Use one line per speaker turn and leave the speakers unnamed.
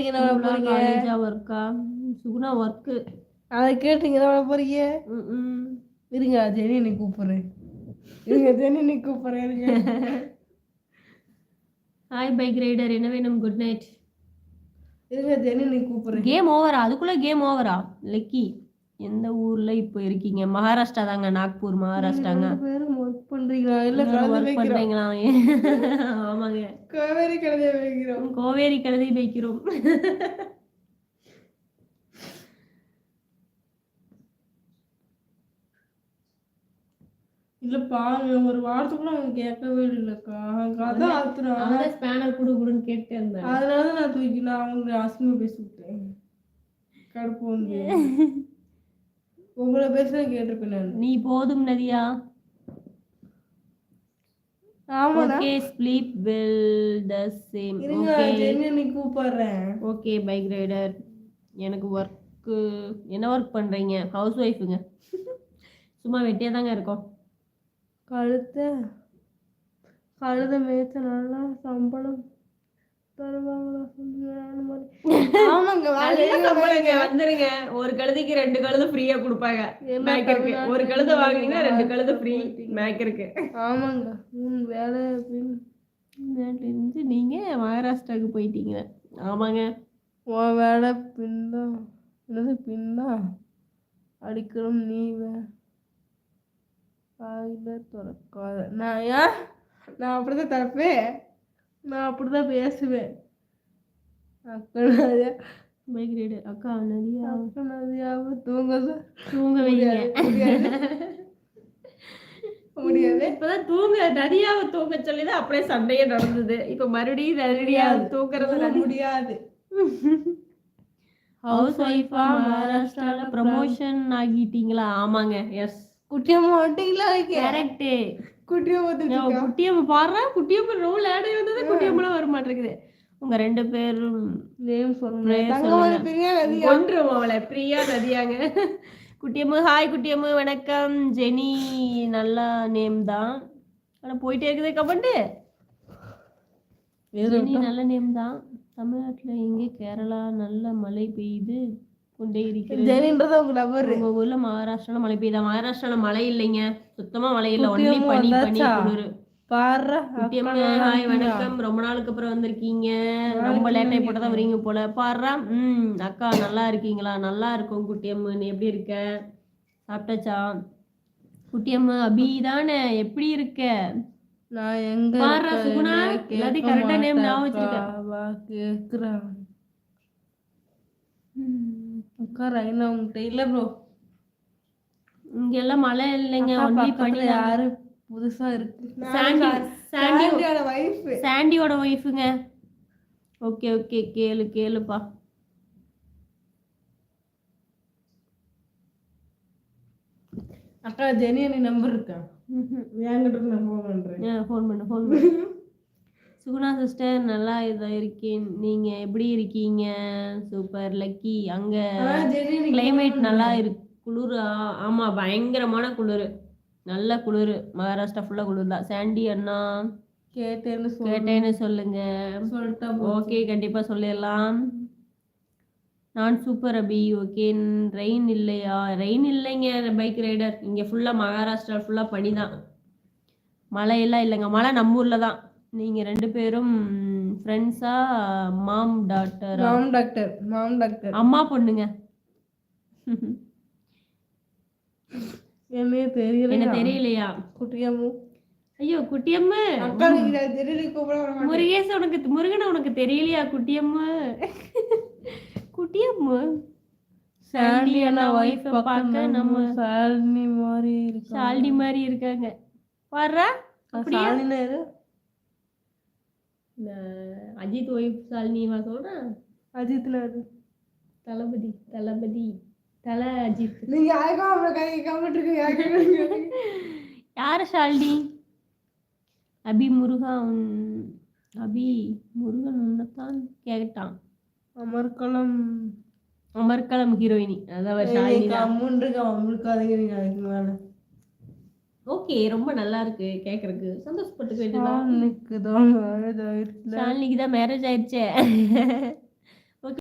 காலேஜா ஒர்க்கா? சுகுணா ஒர்க்கு.
அதை கேட்டீங்க தான் போறீங்க. இருங்க ஜெனி நீ கூப்பிடுறேன். இருங்க ஜெனி நீ கூப்பிடுறேன். இருங்க.
ஹாய் பைக் ரைடர், என்ன வேணும்? Good night.
இருங்க ஜெனி நீ கூப்பிடுறேன்.
கேம் ஓவரா? அதுக்குள்ள கேம் ஓவரா? லக்கி எந்த ஊர்ல இப்போ இருக்கீங்க? மகாராஷ்டிரா தாங்க, நாக்பூர் மகாராஷ்டிராங்க.
ஒர்க் பண்றீங்களா? இல்ல
ஒர்க் பண்றீங்களா? ஆமாங்க,
காவேரி கழுதை வைக்கிறோம்.
கோவேரி கழுதை வைக்கிறோம்.
இல்லப்பா ஒரு வாரத்துக்குள்ள அவங்க கேட்கவே இல்லைக்கா. அதான்
ஸ்பேனர் குடுன்னு கேட்டு இருந்தேன்.
அதனால நான் தூக்கி நான் அவங்க அசிங்கமா பேசிவிட்டேன். கடுப்பு வந்து உங்களை பேசுனா கேட்டிருப்பேன் நான்.
நீ போதும் Nadiya. Okay sleep well the same. Okay
நீ கூப்பிடுறேன்.
ஓகே பைக் ரைடர், எனக்கு ஒர்க். என்ன ஒர்க் பண்றீங்க? ஹவுஸ் ஒய்ஃபுங்க. சும்மா வெட்டியா தாங்க இருக்கோம்.
கழுத மேய்ச்ச நல்லா சம்பளம் தருவாங்களா?
வந்துருங்க. ஒரு கழுதைக்கு 2 கழுதை ஃப்ரீயா கொடுப்பாங்க. மேய்க்கருக்கு ஒரு கழுதை வாங்கினீங்கன்னா 2 கழுதை ஃப்ரீ மேய்க்கருக்கு.
ஆமாங்க. வேலை
இருந்து நீங்க மகாராஷ்டிராவுக்கு போயிட்டீங்க. ஆமாங்க.
உன் வேலை பின்தான். என்னது பின்தான் அடிக்கிறோம். நீ திறக்காத. நான் அப்படிதான் திறப்பேன். நான் அப்படிதான் பேசுவேன். அக்கா நதியா
பைக் ரைடர். அக்கா
நதியாவை தூங்க
வைங்க.
முடியாது.
இப்பதான் தூங்க நதியாவை தூங்க சொல்லிதான் அப்படியே சண்டையே நடந்தது. இப்ப மறுபடியும் நதியாவை தூங்குறது
முடியாது.
ஹவுஸ் ஒய்ஃபா மகாராஷ்டிரால ப்ரமோஷன் ஆகிட்டீங்களா? ஆமாங்க. எஸ்.
குட்டியம்மா வந்துட்டீங்களா?
கரெக்ட்.
குட்டியம்மா
பாடுறா. குட்டியம்மா ரோல் ஆட் ஆகி வந்தது. குட்டியம்மா வர மாட்டேங்குது. உங்க 2 பேரும் நேம் சொல்லுங்க. ஒன்றும் அவளை பிரியா நதியாங்க. குட்டியம்மு ஹாய். குட்டியம்மு வணக்கம். ஜெனி நல்ல நேம் தான், ஆனா போயிட்டே இருக்குது கமெண்ட். ஜெனி நல்ல நேம் தான். தமிழ்நாட்டுல எங்கே? கேரளா நல்ல மழை பெய்து கொண்டே இருக்கிறது. உங்க ஊர்ல மகாராஷ்டிரால மழை பெய்யுதா? மகாராஷ்டிரால மழை இல்லைங்க, சுத்தமா மழை இல்லை. ஒன்லி பனி பனி குளிர். ஹாய் வணக்கம். ரொம்ப நாளுக்கு அப்புறம் வந்திருக்கீங்க. ரொம்ப லேட் ஆகி போட்டதான் வரீங்க போல. பாடுறா. அக்கா நல்லா இருக்கீங்களா? நல்லா இருக்கும் குட்டியம்மு. நீ எப்படி இருக்க? சாப்பிட்டாச்சா? குட்டியம்மு அபி தானே, எப்படி இருக்க?
நான் எங்க
பாடுறா சுகுணா. எல்லாத்தையும் கரெக்டா நேம் ஞாபகம் வச்சிருக்கேன்.
அக்கா ரைனா உங்ககிட்ட இல்ல ப்ரோ.
இங்க எல்லாம் மழை இல்லைங்க, ஒன்லி பனி.
யாரு புதுசா இருக்கு?
சாண்டியோட வைஃபுங்க. ஓகே ஓகே, கேளுப்பா.
அக்கா ஜெனி நீ நம்பர் இருக்கா? என்கிட்ட நான் ஃபோன் பண்றேன்.
சுகுணா சிஸ்டர் நல்லா இருக்கேன். நீங்க எப்படி இருக்கீங்க? Super lucky. அங்க கிளைமேட் நல்லா இருக்கு, குளிர். ஆமா பயங்கரமான குளிர், நல்ல குளிர். மகாராஷ்டிரா ஃபுல்லா குளிர் தான். சாண்டி அண்ணா கேட்டேன்னு சொல்லுங்க. ஓகே கண்டிப்பா சொல்லிடலாம். நான் சூப்பர் அபி. ஓகே. ரெயின் இல்லையா? ரெயின் இல்லைங்க பைக் ரைடர். இங்க ஃபுல்லா மகாராஷ்டிரா ஃபுல்லா பனி தான், மழையெல்லாம் இல்லைங்க. மழை நம்ம ஊர்ல தான். நீங்க 2 பேரும் ஃப்ரெண்ட்ஸா? மாம் டாக்டர். அம்மா பொண்ணுங்க.
என்ன தெரியலையா?
குட்டியம்மு. ஐயோ குட்டியம்மு. முருகேஷ் முருகனை உனக்கு தெரியலையா? குட்டியம்மு குட்டியம்மு. சாண்டி அண்ணா வைஃப் பார்க்க நம்ம ஷாலினி மாதிரி இருக்காங்க. பாருடா. அஜித் ஒய்ஃப் ஷாலினிவா சொல்றேன்?
அஜித்ல
தளபதி தல அஜித்.
நீங்க
யாரு ஷாலினி? அபி முருகன் உன்னதான் கேட்டான். அமர்கலம் ஹீரோயினி. அதாவது ஷாலினி தான். ஓகே ரொம்ப நல்லா இருக்கு கேக்குறதுக்கு. சந்தோஷப்பட்டுக்க வேண்டியதான். ஷாலினிக்கு தான் மேரேஜ் ஆயிடுச்சே.